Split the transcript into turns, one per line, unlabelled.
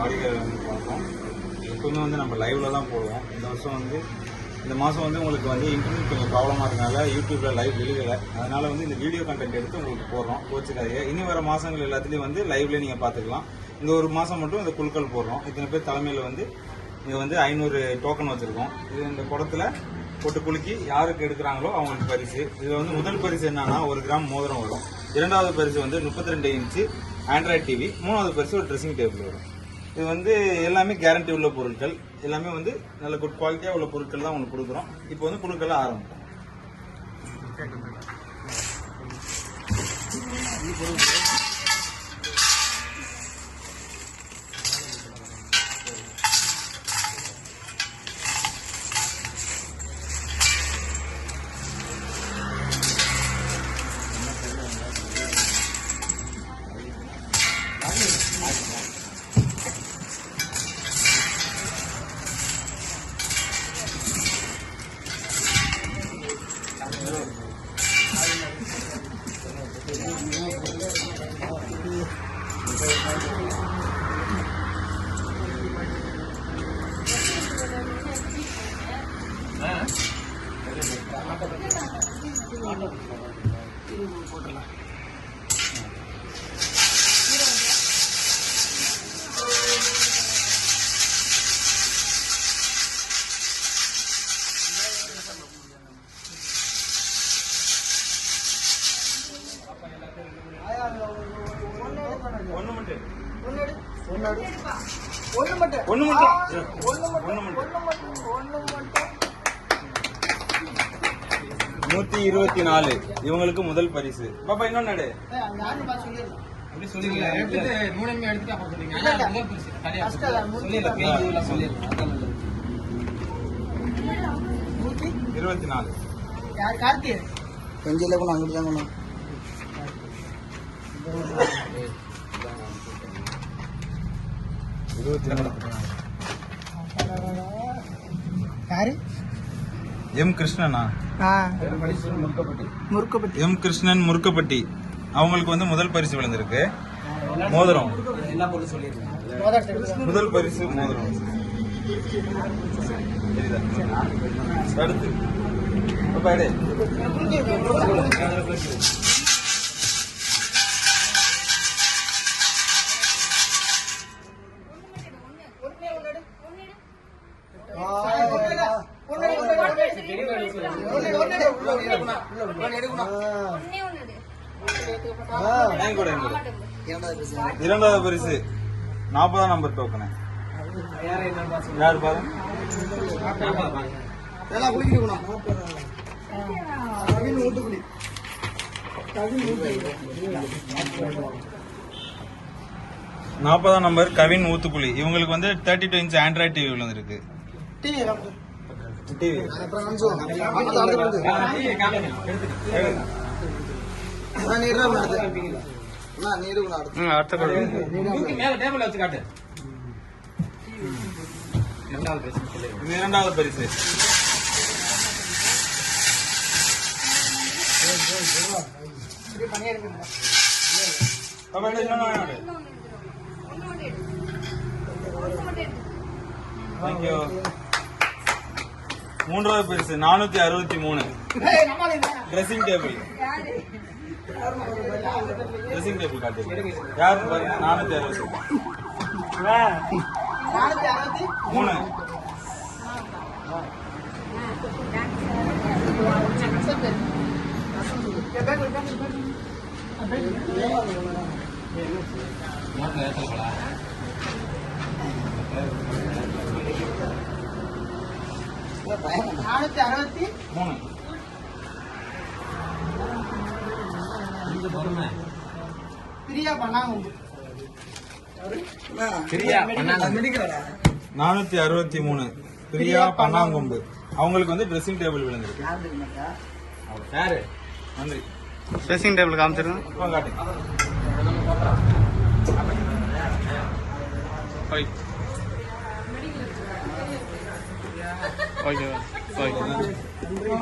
வாடிக்கையாளர்களுக்கு வணக்கம். எப்பவுமே வந்து நம்ம லைவ்ல தான் போடுவோம். இந்த மாதம் வந்து உங்களுக்கு வந்து இன்டர்நெட் கொஞ்சம் ப்ராப்ளமாக இருக்கனால யூடியூப்ல லைவ் விழுகலை. அதனால வந்து இந்த வீடியோ கண்டென்ட் எடுத்து உங்களுக்கு போடுறோம். கோச்சுக்காதீங்க. இனி வர மாதங்கள் எல்லாத்துலேயும் வந்து லைவ்லேயே நீங்கள் பார்த்துக்கலாம். இந்த ஒரு மாதம் மட்டும் இந்த குழுக்கள் போடுறோம். இத்தனை பேர் தலைமையில் வந்து இங்கே வந்து 500 டோக்கன் வச்சுருக்கோம். இது இந்த குடத்தில் போட்டு குலுக்கி யாருக்கு எடுக்கிறாங்களோ அவங்களுக்கு பரிசு. இதில் வந்து முதல் பரிசு என்னன்னா 1 கிராம் மோதிரம் வரும். இரண்டாவது பரிசு வந்து 32 இன்ச்சு ஆண்ட்ராய்டு டிவி. மூணாவது பரிசு ஒரு ட்ரெஸ்ஸிங் டேபிள் வரும். இது வந்து எல்லாமே கேரண்டி உள்ள பொருட்கள். எல்லாமே வந்து நல்ல குட் குவாலிட்டியாக உள்ள பொருட்கள் தான் உங்களுக்கு கொடுக்குறோம். இப்போ வந்து குழுக்கெல்லாம் ஆரம்பிப்போம். ஒண்ணு மட்டும் 124 இவங்களுக்கு முதல் பரிசு. பாப்பா இன்னொன்னு எம் கிருஷ்ணனா எம் கிருஷ்ணன் முருக்கப்பட்டி அவங்களுக்கு வந்து முதல் பரிசு விழுந்திருக்கு. மோதிரம் முதல் பரிசு மோதிரம். அடுத்து இரண்டாவது பரிசு 40ஆம் நம்பர் டோக்கன். யாரு பாரு 40ஆம் நம்பர் கவின் ஊத்துக்குழி. இவங்களுக்கு வந்து 32 இன்ச் ஆண்ட்ராய்டு டிவி விழுந்திருக்கு. இரண்டாவது பரிசு மூன்றாவது பரிசு 463 ட்ரெஸ்ஸிங் டேபிள். ட்ரெஸ்ஸிங் டேபிள் காட்டு யாரு 463 463 பிரியா பண்ணாங்கொம்பு. அவங்களுக்கு வந்து ட்ரெஸ்ஸிங் டேபிள் விழுந்திருக்கு. நன்றி. ட்ரெஸ்ஸிங் டேபிள் காமிச்சிருங்க. ஓகே.